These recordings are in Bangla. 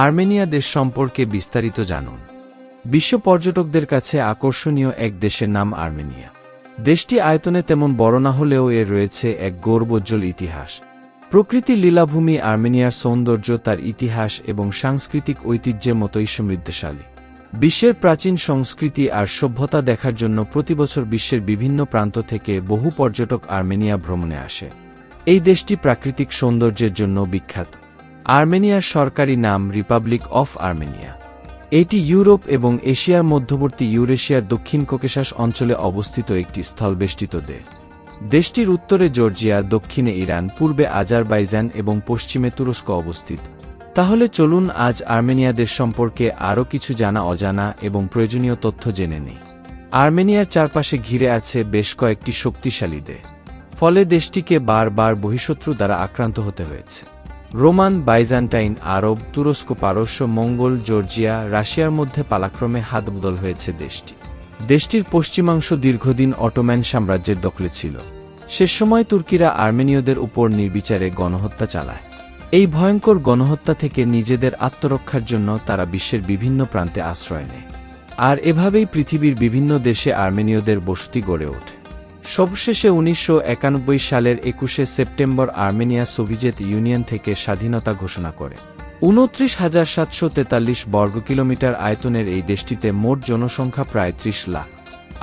আর্মেনিয়া দেশ সম্পর্কে বিস্তারিত জানুন। বিশ্ব পর্যটকদের কাছে আকর্ষণীয় এক দেশের নাম আর্মেনিয়া। দেশটি আয়তনে তেমন বড় না হলেও এর রয়েছে এক গৌরবোজ্জ্বল ইতিহাস। প্রকৃতির লীলাভূমি আর্মেনিয়ার সৌন্দর্য তার ইতিহাস এবং সাংস্কৃতিক ঐতিহ্যের মতোই সমৃদ্ধশালী। বিশ্বের প্রাচীন সংস্কৃতি আর সভ্যতা দেখার জন্য প্রতিবছর বিশ্বের বিভিন্ন প্রান্ত থেকে বহু পর্যটক আর্মেনিয়া ভ্রমণে আসে। এই দেশটি প্রাকৃতিক সৌন্দর্যের জন্য বিখ্যাত। আর্মেনিয়ার সরকারি নাম রিপাবলিক অফ আর্মেনিয়া। এটি ইউরোপ এবং এশিয়ার মধ্যবর্তী ইউরেশিয়ার দক্ষিণ ককেশাস অঞ্চলে অবস্থিত একটি স্থলবেষ্টিত দেশ। দেশটির উত্তরে জর্জিয়া, দক্ষিণে ইরান, পূর্বে আজারবাইজান এবং পশ্চিমে তুরস্ক অবস্থিত। তাহলে চলুন আজ আর্মেনিয়া দেশ সম্পর্কে আরও কিছু জানা অজানা এবং প্রয়োজনীয় তথ্য জেনে নেই। আর্মেনিয়ার চারপাশে ঘিরে আছে বেশ কয়েকটি শক্তিশালী দেশ, ফলে দেশটিকে বারবার বহিঃশত্রু দ্বারা আক্রান্ত হতে হয়েছে। রোমান, বাইজান্টাইন, আরব, তুরস্ক, পারস্য, মঙ্গোল, জর্জিয়া, রাশিয়ার মধ্যে পালাক্রমে হাতবদল হয়েছে দেশটি। দেশটির পশ্চিমাংশ দীর্ঘদিন অটোম্যান সাম্রাজ্যের দখলে ছিল। সে সময় তুর্কিরা আর্মেনীয়দের উপর নির্বিচারে গণহত্যা চালায়। এই ভয়ঙ্কর গণহত্যা থেকে নিজেদের আত্মরক্ষার জন্য তারা বিশ্বের বিভিন্ন প্রান্তে আশ্রয় নেয়, আর এভাবেই পৃথিবীর বিভিন্ন দেশে আর্মেনীয়দের বসতি গড়ে ওঠে। সবশেষে ১৯৯১ সালের ২১শে সেপ্টেম্বর আর্মেনিয়া সোভিয়েত ইউনিয়ন থেকে স্বাধীনতা ঘোষণা করে। ২৯,৭৪৩ বর্গ কিলোমিটার আয়তনের এই দেশটিতে মোট জনসংখ্যা প্রায় ৩০ লাখ।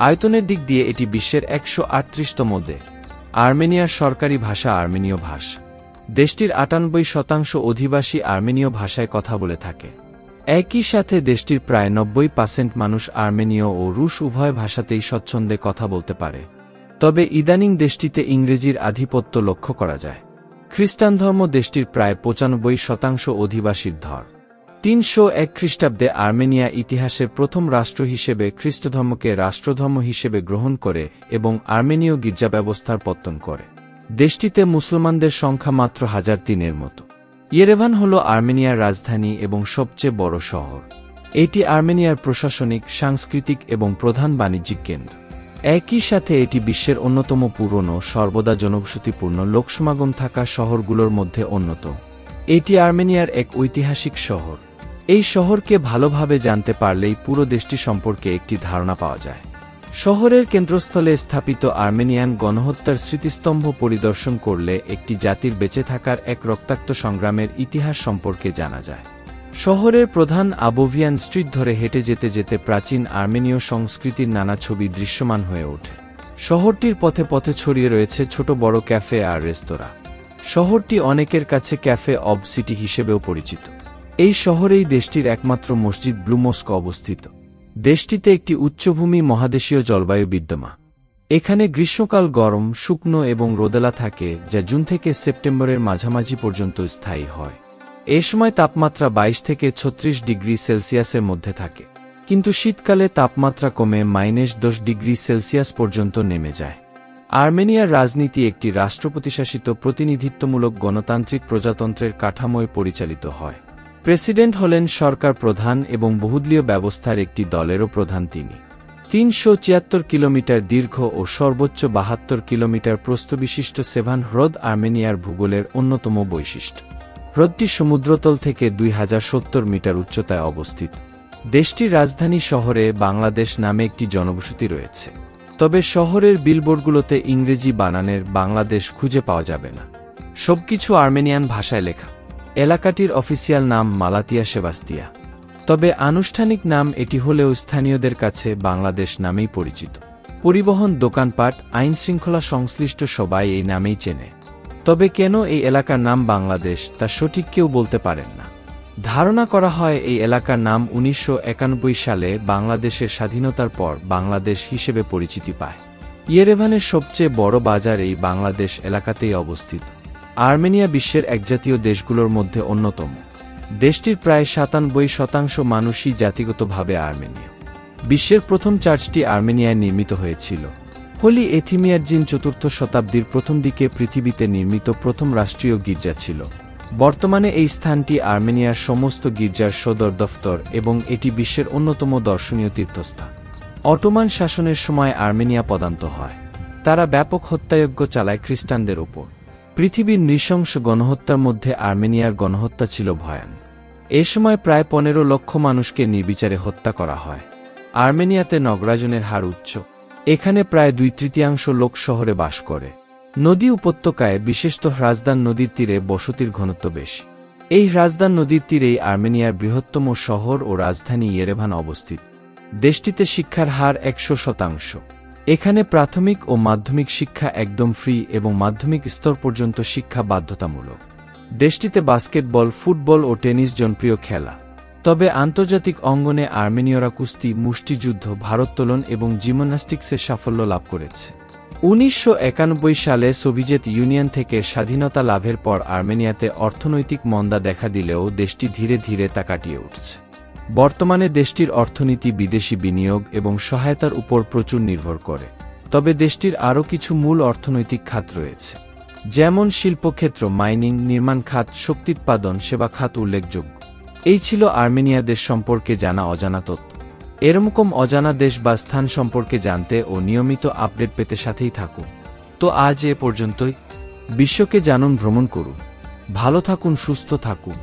আয়তনের দিক দিয়ে এটি বিশ্বের ১৩৮তম দেশ। আর্মেনিয়ার সরকারি ভাষা আর্মেনীয় ভাষা। দেশটির ৯৮% অধিবাসী আর্মেনীয় ভাষায় কথা বলে থাকে। একই সাথে দেশটির প্রায় ৯০% মানুষ আর্মেনীয় ও রুশ উভয় ভাষাতেই স্বচ্ছন্দে কথা বলতে পারে। তবে ইদানিং দেশটিতে ইংরেজির আধিপত্য লক্ষ্য করা যায়। খ্রিস্টান ধর্ম দেশটির প্রায় ৯৫% অধিবাসীর ধর্ম। ৩০১ খ্রিস্টাব্দে আর্মেনিয়া ইতিহাসের প্রথম রাষ্ট্র হিসেবে খ্রিস্টধর্মকে রাষ্ট্রধর্ম হিসেবে গ্রহণ করে এবং আর্মেনীয় গির্জা ব্যবস্থার পত্তন করে। দেশটিতে মুসলমানদের সংখ্যা মাত্র ১০০৩-এর মতো। ইয়েরেভান হল আর্মেনিয়ার রাজধানী এবং সবচেয়ে বড় শহর। এটি আর্মেনিয়ার প্রশাসনিক, সাংস্কৃতিক এবং প্রধান বাণিজ্যিক কেন্দ্র। একই সাথে এটি বিশ্বের অন্যতম পুরনো, সর্বদা জনবসতিপূর্ণ, লোকসমাগম থাকা শহরগুলোর মধ্যে অন্যতম। এটি আর্মেনিয়ার এক ঐতিহাসিক শহর। এই শহরকে ভালোভাবে জানতে পারলেই পুরো দেশটি সম্পর্কে একটি ধারণা পাওয়া যায়। শহরের কেন্দ্রস্থলে স্থাপিত আর্মেনিয়ান গণহত্যার স্মৃতিস্তম্ভ পরিদর্শন করলে একটি জাতির বেঁচে থাকার এক রক্তাক্ত সংগ্রামের ইতিহাস সম্পর্কে জানা যায়। শহরের প্রধান আবোভিয়ান স্ট্রিট ধরে হেঁটে যেতে যেতে প্রাচীন আর্মেনীয় সংস্কৃতির নানা ছবি দৃশ্যমান হয়ে ওঠে। শহরটির পথে পথে ছড়িয়ে রয়েছে ছোট বড় ক্যাফে আর রেস্তোরাঁ। শহরটি অনেকের কাছে ক্যাফে অব সিটি হিসেবেও পরিচিত। এই শহরেই দেশটির একমাত্র মসজিদ ব্লু মস্ক অবস্থিত। দেশটিতে একটি উচ্চভূমি মহাদেশীয় জলবায়ু বিদ্যমান। এখানে গ্রীষ্মকাল গরম, শুকনো এবং রোদেলা থাকে, যা জুন থেকে সেপ্টেম্বরের মাঝামাঝি পর্যন্ত স্থায়ী হয়। এ সময় তাপমাত্রা ২২ থেকে ৩৬ ডিগ্রি সেলসিয়াসের মধ্যে থাকে, কিন্তু শীতকালে তাপমাত্রা কমে -১০ ডিগ্রি সেলসিয়াস পর্যন্ত নেমে যায়। আর্মেনিয়ার রাজনীতি একটি রাষ্ট্রপতিশাসিত প্রতিনিধিত্বমূলক গণতান্ত্রিক প্রজাতন্ত্রের কাঠামোয় পরিচালিত হয়। প্রেসিডেন্ট হলেন সরকার প্রধান এবং বহুদলীয় ব্যবস্থার একটি দলেরও প্রধান তিনি। ৩৭৪ কিলোমিটার দীর্ঘ ও সর্বোচ্চ ৭২ কিলোমিটার প্রস্থবিশিষ্ট সেভান হ্রদ আর্মেনিয়ার ভূগোলের অন্যতম বৈশিষ্ট্য। হ্রদটি সমুদ্রতল থেকে ২০৭০ মিটার উচ্চতায় অবস্থিত। দেশটির রাজধানী শহরে বাংলাদেশ নামে একটি জনবসতি রয়েছে, তবে শহরের বিলবোর্ডগুলোতে ইংরেজি বানানের বাংলাদেশ খুঁজে পাওয়া যাবে না। সবকিছু আর্মেনিয়ান ভাষায় লেখা। এলাকাটির অফিসিয়াল নাম মালাতিয়া সেবাস্তিয়া, তবে আনুষ্ঠানিক নাম এটি হলেও স্থানীয়দের কাছে বাংলাদেশ নামেই পরিচিত। পরিবহন, দোকানপাট, আইনশৃঙ্খলা সংশ্লিষ্ট সবাই এই নামেই চেনে। তবে কেন এই এলাকার নাম বাংলাদেশ তা সঠিক কেউ বলতে পারেন না। ধারণা করা হয় এই এলাকার নাম ১৯৯১ সালে বাংলাদেশের স্বাধীনতার পর বাংলাদেশ হিসেবে পরিচিতি পায়। ইয়েরেভানের সবচেয়ে বড় বাজার এই বাংলাদেশ এলাকাতেই অবস্থিত। আর্মেনিয়া বিশ্বের একজাতীয় দেশগুলোর মধ্যে অন্যতম। দেশটির প্রায় ৯৭% মানুষই জাতিগতভাবে আর্মেনীয়। বিশ্বের প্রথম চার্চটি আর্মেনিয়ায় নির্মিত হয়েছিল। হোলি এথিমিয়ার্জিন ৪র্থ শতাব্দীর প্রথম দিকে পৃথিবীতে নির্মিত প্রথম রাষ্ট্রীয় গির্জা ছিল। বর্তমানে এই স্থানটি আর্মেনিয়ার সমস্ত গির্জার সদর দফতর এবং এটি বিশ্বের অন্যতম দর্শনীয় তীর্থস্থান। অটোমান শাসনের সময় আর্মেনিয়া পদান্ত হয়। তারা ব্যাপক হত্যাযজ্ঞ চালায় খ্রিস্টানদের ওপর। পৃথিবীর নৃশংস গণহত্যার মধ্যে আর্মেনিয়ার গণহত্যা ছিল ভয়ানক। এ সময় প্রায় 15 লক্ষ মানুষকে নির্বিচারে হত্যা করা হয়। আর্মেনিয়াতে নগরায়নের হার উচ্চ। এখানে প্রায় 2/3 লোক শহরে বাস করে। নদী উপত্যকায়, বিশেষত হ্রাজদান নদীর তীরে বসতির ঘনত্ব বেশি। এই হ্রাজদান নদীর তীরেই আর্মেনিয়ার বৃহত্তম শহর ও রাজধানী ইয়েরেভান অবস্থিত। দেশটিতে শিক্ষার হার 100%। এখানে প্রাথমিক ও মাধ্যমিক শিক্ষা একদম ফ্রি এবং মাধ্যমিক স্তর পর্যন্ত শিক্ষা বাধ্যতামূলক। দেশটিতে বাস্কেটবল, ফুটবল ও টেনিস জনপ্রিয় খেলা। তবে আন্তর্জাতিক অঙ্গনে আর্মেনীয়রা কুস্তি, মুষ্টিযুদ্ধ, ভারোত্তোলন এবং জিমন্যাস্টিক্সে সাফল্য লাভ করেছে। 1991 সালে সোভিয়েত ইউনিয়ন থেকে স্বাধীনতা লাভের পর আর্মেনিয়াতে অর্থনৈতিক মন্দা দেখা দিলেও দেশটি ধীরে ধীরে তা কাটিয়ে উঠছে। বর্তমানে দেশটির অর্থনীতি বিদেশি বিনিয়োগ এবং সহায়তার উপর প্রচুর নির্ভর করে। তবে দেশটির আরও কিছু মূল অর্থনৈতিক খাত রয়েছে, যেমন শিল্পক্ষেত্র, মাইনিং, নির্মাণ খাত, শক্তিউৎপাদন, সেবা খাত উল্লেখযোগ্য। এই ছিল আর্মেনিয়া দেশ সম্পর্কে জানা অজানা তথ্য। এরকম অজানা দেশ বা স্থান সম্পর্কে জানতে ও নিয়মিত আপডেট পেতে সাথেই থাকুন। তো আজ এ পর্যন্তই। বিশ্বকে জানুন, ভ্রমণ করুন, ভালো থাকুন, সুস্থ থাকুন।